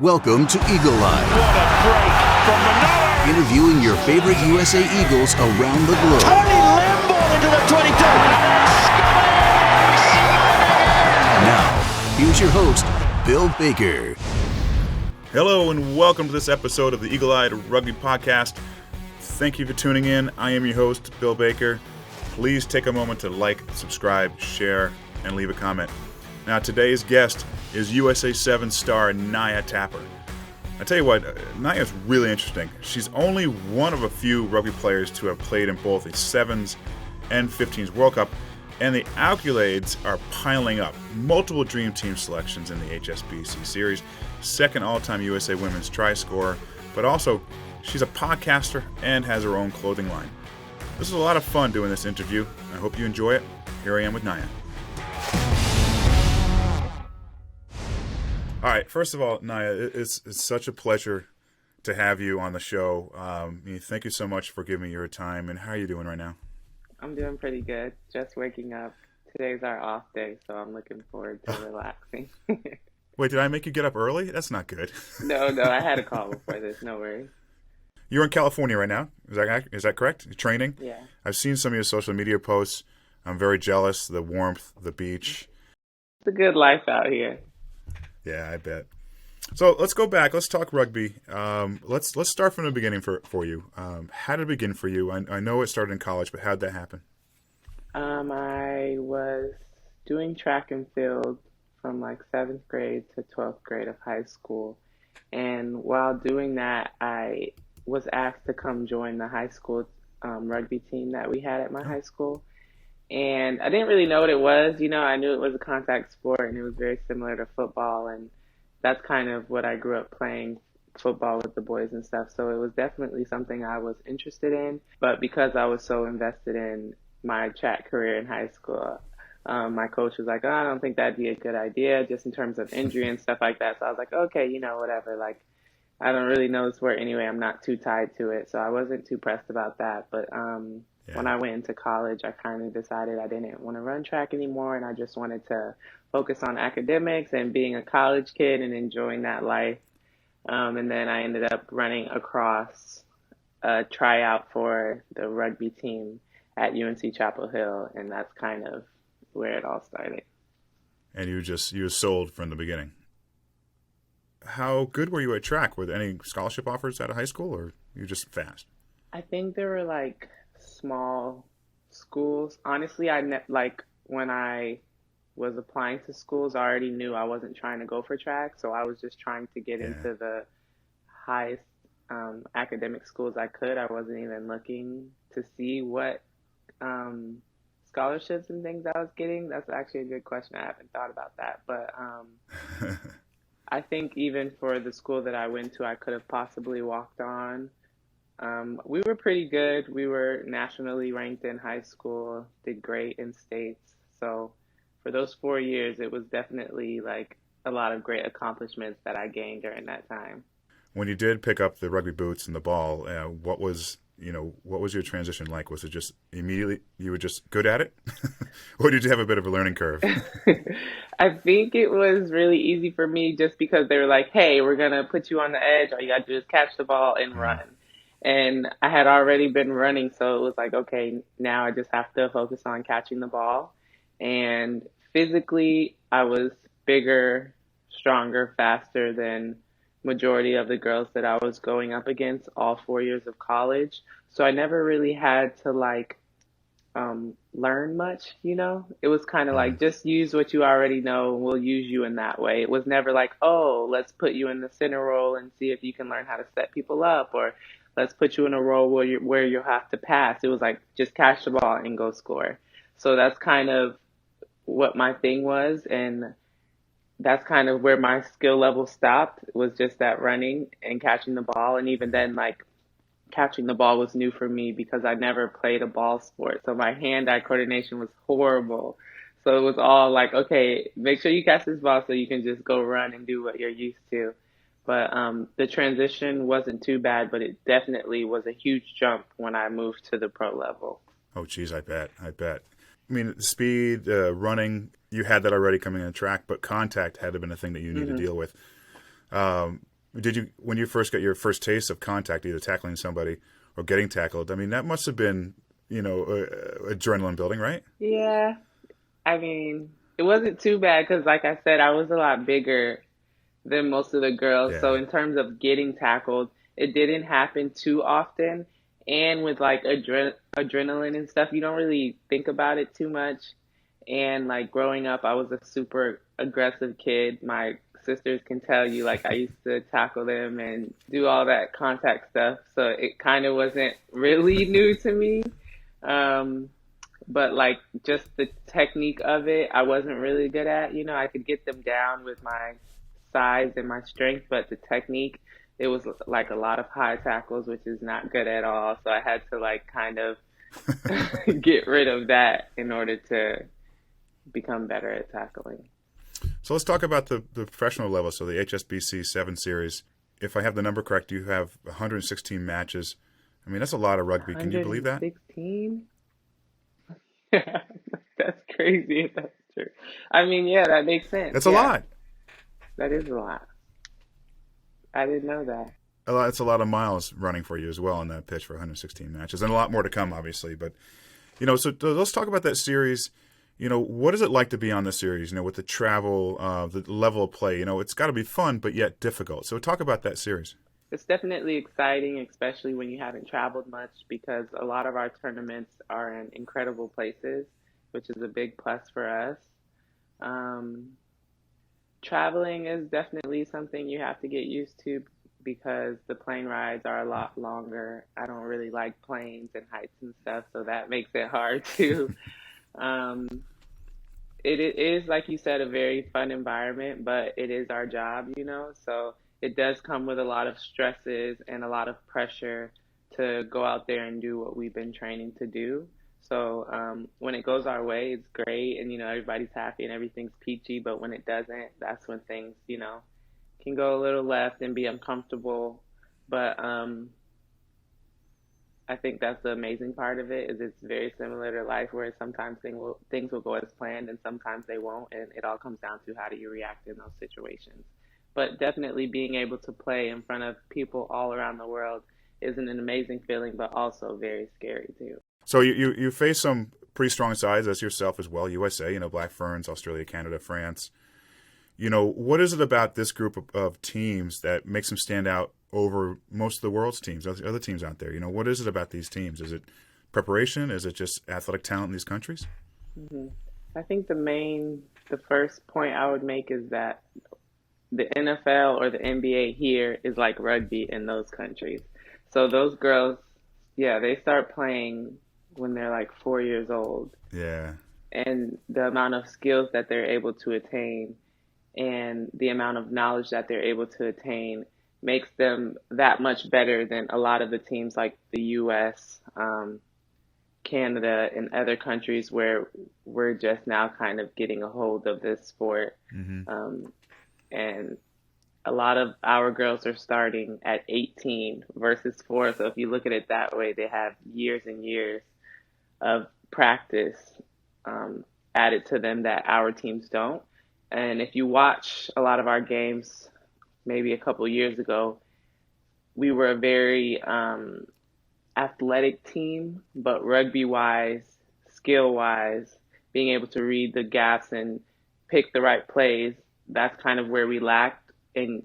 Welcome to Eagle Eye. What a break from Naya. Interviewing your favorite USA Eagles around the globe. Tony Lamb into the 22. Now, here's your host, Bill Baker. Hello and welcome to this episode of the Eagle Eye Rugby Podcast. Thank you for tuning in. I am your host, Bill Baker. Please take a moment to like, subscribe, share, and leave a comment. Now, today's guest is USA 7 star Nia Tapper. I tell you what, Naya is really interesting. She's only one of a few rugby players to have played in both the 7s and 15s World Cup, and the accolades are piling up. Multiple Dream Team selections in the HSBC series, second all-time USA women's try scorer, but also she's a podcaster and has her own clothing line. This is a lot of fun doing this interview. I hope you enjoy it. Here I am with Naya. All right, first of all, Naya, it's such a pleasure to have you on the show. Thank you so much for giving me your time. And how are you doing right now? I'm doing pretty good. Just waking up. Today's our off day, so I'm looking forward to relaxing. Wait, did I make you get up early? That's not good. No, I had a call before this. No worries. You're in California right now. Is that correct? You're training? Yeah. I've seen some of your social media posts. I'm very jealous. The warmth, the beach. It's a good life out here. Yeah, I bet. So let's go back. Let's talk rugby. Let's start from the beginning for you. How did it begin for you? I know it started in college, but how did that happen? I was doing track and field from like 7th grade to 12th grade of high school. And while doing that, I was asked to come join the high school rugby team that we had at my high school. And I didn't really know what it was. I knew it was a contact sport and it was very similar to football. And that's kind of what I grew up playing, football with the boys and stuff. So it was definitely something I was interested in. But because I was so invested in my track career in high school, my coach was like, I don't think that'd be a good idea just in terms of injury and stuff like that. So I was like, okay, whatever. Like, I don't really know the sport anyway. I'm not too tied to it. So I wasn't too pressed about that. But when I went into college, I kind of decided I didn't want to run track anymore. And I just wanted to focus on academics and being a college kid and enjoying that life. And then I ended up running across a tryout for the rugby team at UNC Chapel Hill. And that's kind of where it all started. And you were sold from the beginning. How good were you at track? Were there any scholarship offers out of high school, or you just fast? I think there were like small schools. Honestly, when I was applying to schools, I already knew I wasn't trying to go for track, so I was just trying to get into the highest academic schools I could. I wasn't even looking to see what scholarships and things I was getting. That's actually a good question. I haven't thought about that, but I think even for the school that I went to, I could have possibly walked on. We were pretty good. We were nationally ranked in high school, did great in states. So for those 4 years, it was definitely like a lot of great accomplishments that I gained during that time. When you did pick up the rugby boots and the ball, what was your transition like? Was it just immediately you were just good at it? Or did you have a bit of a learning curve? I think it was really easy for me just because they were like, hey, we're going to put you on the edge. All you got to do is catch the ball and run. And I had already been running, so it was like, okay, now I just have to focus on catching the ball. And physically, I was bigger, stronger, faster than majority of the girls that I was going up against all 4 years of college. So I never really had to learn much, It was kind of like, just use what you already know and we'll use you in that way. It was never like, oh, let's put you in the center role and see if you can learn how to set people up, or let's put you in a role where you'll have to pass. It was like, just catch the ball and go score. So that's kind of what my thing was. And that's kind of where my skill level stopped, was just that running and catching the ball. And even then, like, catching the ball was new for me because I never played a ball sport. So my hand-eye coordination was horrible. So it was all like, okay, make sure you catch this ball so you can just go run and do what you're used to. But the transition wasn't too bad, but it definitely was a huge jump when I moved to the pro level. Oh, geez, I bet. I mean, speed, running, you had that already coming on track, but contact had to have been a thing that you need to deal with. Did you, when you first got your first taste of contact, either tackling somebody or getting tackled? I mean, that must have been, adrenaline building, right? Yeah, I mean, it wasn't too bad because, like I said, I was a lot bigger than most of the girls. So Yeah. in terms of getting tackled, it didn't happen too often. And with like adrenaline and stuff, you don't really think about it too much. And like growing up, I was a super aggressive kid. My sisters can tell you, like I used to tackle them and do all that contact stuff. So it kind of wasn't really new to me. Um, but like just the technique of it, I wasn't really good at. I could get them down with my size and my strength, but the technique, it was like a lot of high tackles, which is not good at all. So I had to like kind of get rid of that in order to become better at tackling. So let's talk about the professional level. So the HSBC 7 Series. If I have the number correct, you have 116 matches. I mean, that's a lot of rugby. Can you believe that? 116? That's crazy if that's true. I mean, yeah, that makes sense. That's Yeah, a lot. that is a lot. I didn't know that. It's a lot of miles running for you as well on that pitch for 116 matches, and a lot more to come, obviously. But so let's talk about that series. What is it like to be on the series? With the travel, the level of play. It's got to be fun, but yet difficult. So talk about that series. It's definitely exciting, especially when you haven't traveled much, because a lot of our tournaments are in incredible places, which is a big plus for us. Um, Traveling is definitely something you have to get used to because the plane rides are a lot longer. I don't really like planes and heights and stuff, so that makes it hard too. Um, it is, like you said, a very fun environment, but it is our job. So it does come with a lot of stresses and a lot of pressure to go out there and do what we've been training to do. So when it goes our way, it's great, and everybody's happy and everything's peachy. But when it doesn't, that's when things can go a little left and be uncomfortable. But I think that's the amazing part of it is it's very similar to life where sometimes things will go as planned and sometimes they won't, and it all comes down to how do you react in those situations. But definitely being able to play in front of people all around the world is an amazing feeling, but also very scary too. So you face some pretty strong sides as yourself as well. USA, Black Ferns, Australia, Canada, France. What is it about this group of teams that makes them stand out over most of the world's teams, other teams out there? What is it about these teams? Is it preparation? Is it just athletic talent in these countries? hmm I think the first point I would make is that the NFL or the NBA here is like rugby in those countries. So those girls, yeah, they start playing when they're like 4 years old. Yeah. And the amount of skills that they're able to attain and the amount of knowledge that they're able to attain makes them that much better than a lot of the teams like the US, Canada, and other countries where we're just now kind of getting a hold of this sport. Mm-hmm. And a lot of our girls are starting at 18 versus 4. So if you look at it that way, they have years and years of practice added to them that our teams don't. And if you watch a lot of our games, maybe a couple years ago, we were a very athletic team, but rugby-wise, skill-wise, being able to read the gaps and pick the right plays, that's kind of where we lacked. And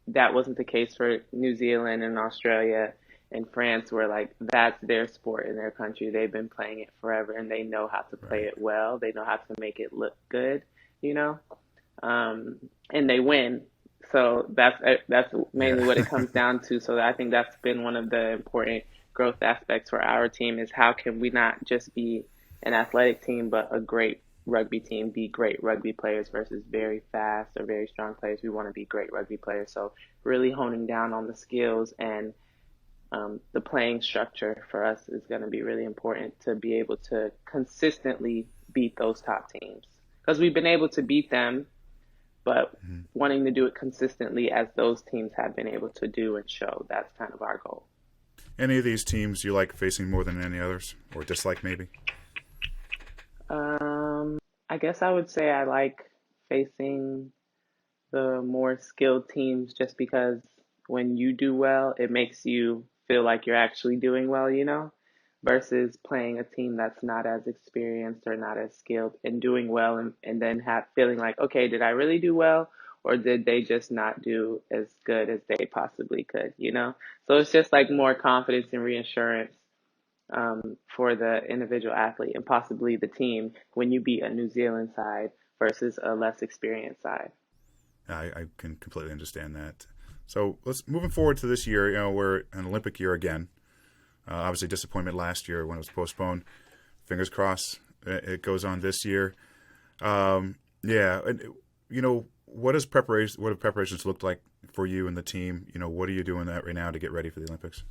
that wasn't the case for New Zealand and Australia and France, where like that's their sport in their country. They've been playing it forever and they know how to play it well. They know how to make it look good, and they win. So that's mainly what it comes down to. So I think that's been one of the important growth aspects for our team is how can we not just be an athletic team, but a great rugby team, be great rugby players versus very fast or very strong players. We want to be great rugby players. So really honing down on the skills and the playing structure for us is going to be really important to be able to consistently beat those top teams. Because we've been able to beat them, but wanting to do it consistently as those teams have been able to do and show, that's kind of our goal. Any of these teams you like facing more than any others, or dislike maybe? I guess I would say I like facing the more skilled teams just because when you do well, it makes you feel like you're actually doing well, versus playing a team that's not as experienced or not as skilled and doing well and then feeling like, okay, did I really do well? Or did they just not do as good as they possibly could? So it's just like more confidence and reassurance for the individual athlete and possibly the team when you beat a New Zealand side versus a less experienced side. I can completely understand that. So moving forward to this year, we're an Olympic year again. Obviously disappointment last year when it was postponed. Fingers crossed it goes on this year. And what have preparations looked like for you and the team? What are you doing that right now to get ready for the Olympics?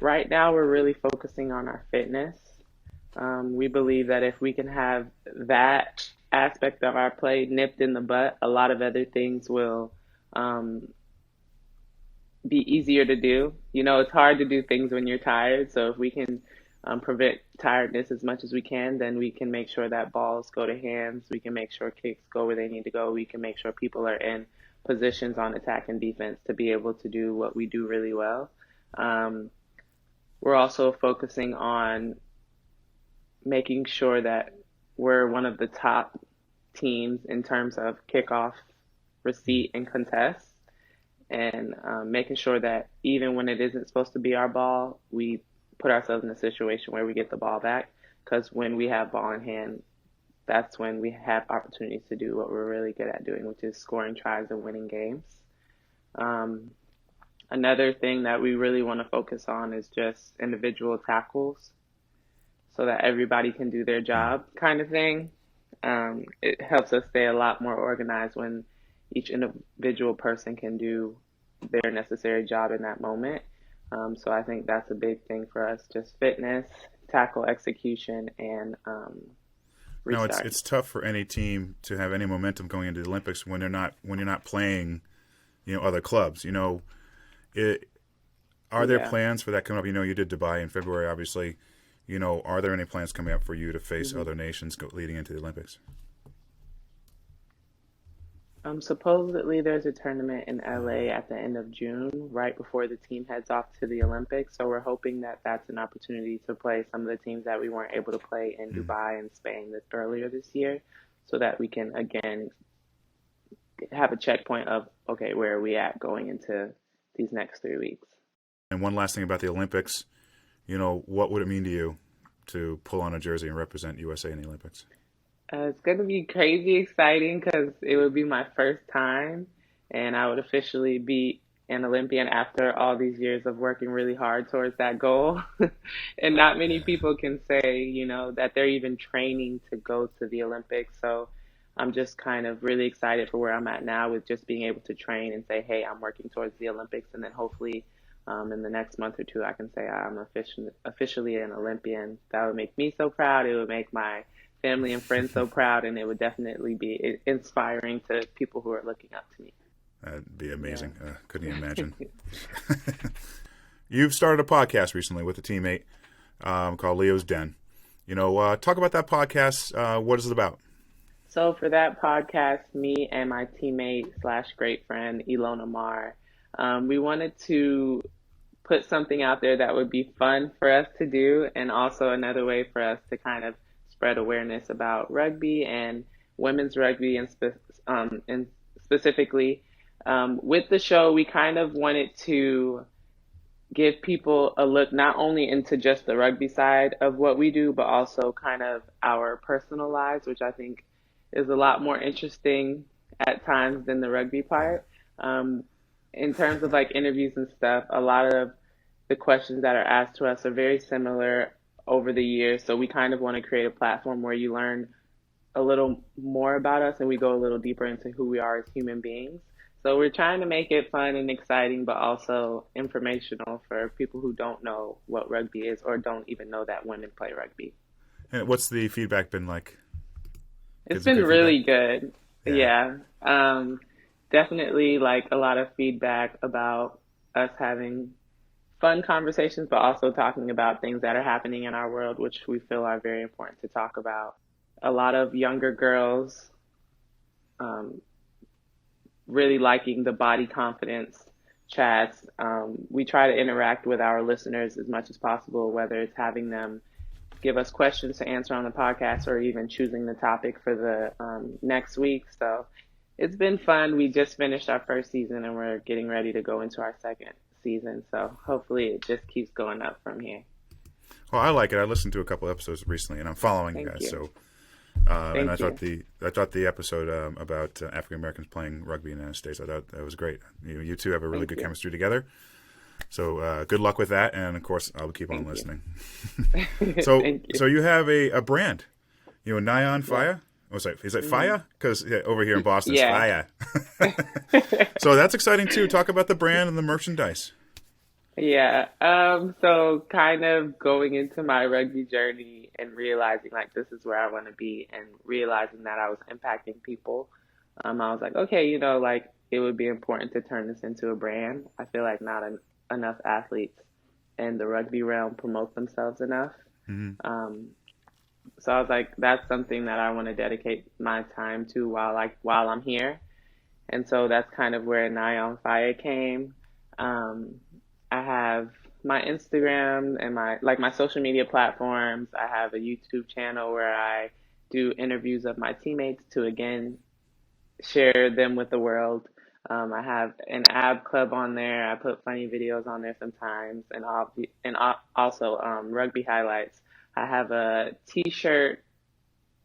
Right now, we're really focusing on our fitness. We believe that if we can have that aspect of our play nipped in the butt, a lot of other things will be easier to do. It's hard to do things when you're tired. So if we can prevent tiredness as much as we can, then we can make sure that balls go to hands. We can make sure kicks go where they need to go. We can make sure people are in positions on attack and defense to be able to do what we do really well. We're also focusing on making sure that we're one of the top teams in terms of kickoff, receipt, and contest, and making sure that even when it isn't supposed to be our ball, we put ourselves in a situation where we get the ball back, because when we have ball in hand, that's when we have opportunities to do what we're really good at doing, which is scoring tries and winning games. Another thing that we really want to focus on is just individual tackles so that everybody can do their job kind of thing. It helps us stay a lot more organized when each individual person can do their necessary job in that moment. So I think that's a big thing for us, just fitness, tackle execution, and restart. No, it's tough for any team to have any momentum going into the Olympics when you're not playing, other clubs. Are there plans for that coming up? You did Dubai in February, obviously. Are there any plans coming up for you to face other nations leading into the Olympics? Supposedly there's a tournament in LA at the end of June, right before the team heads off to the Olympics. So we're hoping that that's an opportunity to play some of the teams that we weren't able to play in Dubai and Spain earlier this year, so that we can, again, have a checkpoint of, okay, where are we at going into these next 3 weeks. And one last thing about the Olympics, what would it mean to you to pull on a jersey and represent USA in the Olympics? It's going to be crazy exciting because it would be my first time, and I would officially be an Olympian after all these years of working really hard towards that goal. And not many people can say, that they're even training to go to the Olympics. So I'm just kind of really excited for where I'm at now with just being able to train and say, hey, I'm working towards the Olympics. And then hopefully in the next month or two, I can say I'm officially an Olympian. That would make me so proud. It would make my family and friends so proud, and it would definitely be inspiring to people who are looking up to me. That'd be amazing. Yeah. Couldn't even imagine. You've started a podcast recently with a teammate called Leo's Den. Talk about that podcast. What is it about? So for that podcast, me and my teammate / great friend, Ilona Marr, we wanted to put something out there that would be fun for us to do, and also another way for us to kind of spread awareness about rugby and women's rugby, and specifically with the show, we kind of wanted to give people a look not only into just the rugby side of what we do, but also kind of our personal lives, which I think is a lot more interesting at times than the rugby part. In terms of like interviews and stuff, a lot of the questions that are asked to us are very similar over the years. So we kind of want to create a platform where you learn a little more about us and we go a little deeper into who we are as human beings. So we're trying to make it fun and exciting, but also informational for people who don't know what rugby is or don't even know that women play rugby. And what's the feedback been like? It's been really good. Yeah. Definitely like a lot of feedback about us having fun conversations, but also talking about things that are happening in our world, which we feel are very important to talk about. A lot of younger girls really liking the body confidence chats. We try to interact with our listeners as much as possible, whether it's having them give us questions to answer on the podcast or even choosing the topic for the next week. So it's been fun. We just finished our first season and we're getting ready to go into our second season. So hopefully it just keeps going up from here. Well, I like it. I listened to a couple episodes recently, and I'm following you guys. So, and I thought the episode about African Americans playing rugby in the United States, I thought that was great. You two have a really good chemistry together. So good luck with that, and of course I'll keep on listening. So you have a brand, Naya on Fire. Oh, sorry, is it Fire? Because over here in Boston, it's Fire. So that's exciting too. Talk about the brand and the merchandise. Yeah. So kind of going into my rugby journey and realizing like this is where I want to be, and realizing that I was impacting people. I was like, okay, like it would be important to turn this into a brand. I feel like not enough athletes in the rugby realm promote themselves enough. Mm-hmm. So I was like, that's something that I want to dedicate my time to while I'm here. And so that's kind of where Naya on Fire came. I have my Instagram and my social media platforms. I have a YouTube channel where I do interviews of my teammates to, again, share them with the world. I have an ab club on there. I put funny videos on there sometimes, and also rugby highlights. I have a t-shirt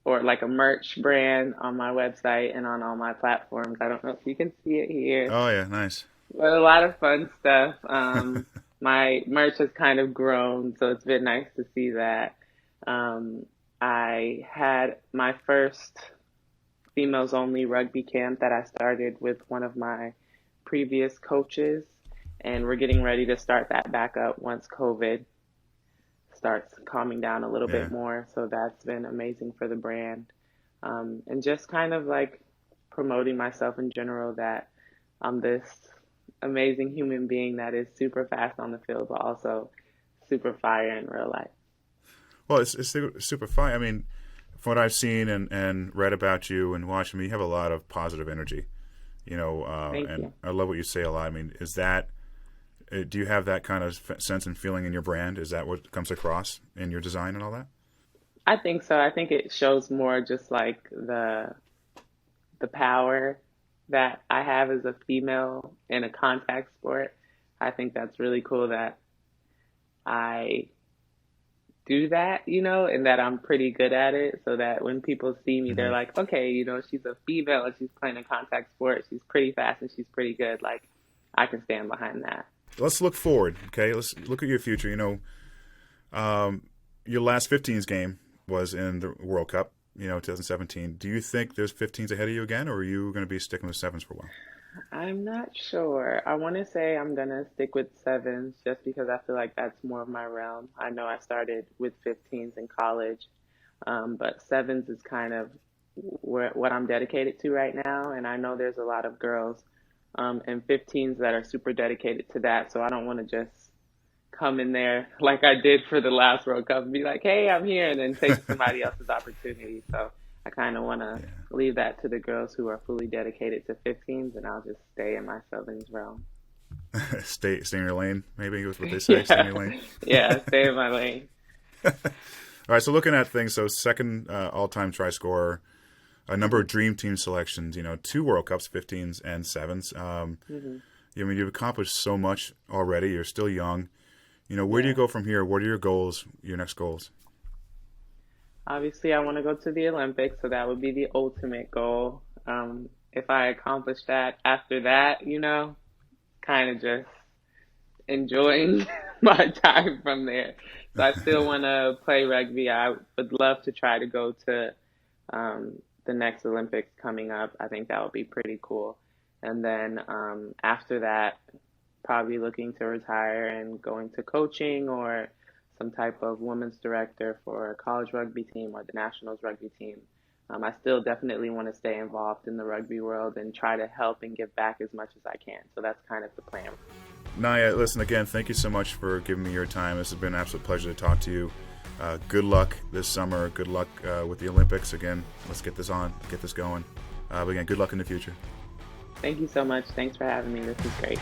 or like a merch brand on my website and on all my platforms. I don't know if you can see it here. Oh yeah, nice. But a lot of fun stuff. My merch has kind of grown, so it's been nice to see that. I had my first females only rugby camp that I started with one of my previous coaches, and we're getting ready to start that back up once COVID starts calming down a little bit more. So that's been amazing for the brand. And just kind of like promoting myself in general, that I'm this amazing human being that is super fast on the field, but also super fire in real life. Well, it's super fire. I mean, from what I've seen and read about you and watching you have a lot of positive energy, Thank and you. I love what you say a lot. I mean, do you have that kind of sense and feeling in your brand? Is that what comes across in your design and all that? I think so. I think it shows more just like the power that I have as a female in a contact sport. I think that's really cool that I do that, and that I'm pretty good at it, so that when people see me, they're like, okay, she's a female and she's playing a contact sport. She's pretty fast and she's pretty good. Like, I can stand behind that. Let's look forward, okay? Let's look at your future. Your last 15s game was in the World Cup, 2017. Do you think there's 15s ahead of you again, or are you going to be sticking with 7s for a while? I'm not sure. I want to say I'm going to stick with 7s just because I feel like that's more of my realm. I know I started with 15s in college, but 7s is kind of what I'm dedicated to right now. And I know there's a lot of girls and 15s that are super dedicated to that. So I don't want to just come in there like I did for the last World Cup and be like, hey, I'm here, and then take somebody else's opportunity. So I kind of want to leave that to the girls who are fully dedicated to 15s, and I'll just stay in my 7s realm. Stay in your lane, maybe is what they say. Stay in your lane. Yeah, stay in my lane. All right, so looking at things, so second all-time try scorer, a number of dream team selections, 2 World Cups, 15s and 7s. You've accomplished so much already. You're still young. Where do you go from here? What are your goals, your next goals? Obviously, I want to go to the Olympics, so that would be the ultimate goal. If I accomplish that, after that, kind of just enjoying my time from there. So I still want to play rugby. I would love to try to go to the next Olympics coming up. I think that would be pretty cool. And then after that, probably looking to retire and going to coaching or some type of women's director for a college rugby team or the Nationals rugby team. I still definitely want to stay involved in the rugby world and try to help and give back as much as I can. So that's kind of the plan. Naya, listen, again, thank you so much for giving me your time. This has been an absolute pleasure to talk to you. Good luck this summer. Good luck with the Olympics. Again, let's get this going. But again, good luck in the future. Thank you so much. Thanks for having me. This is great.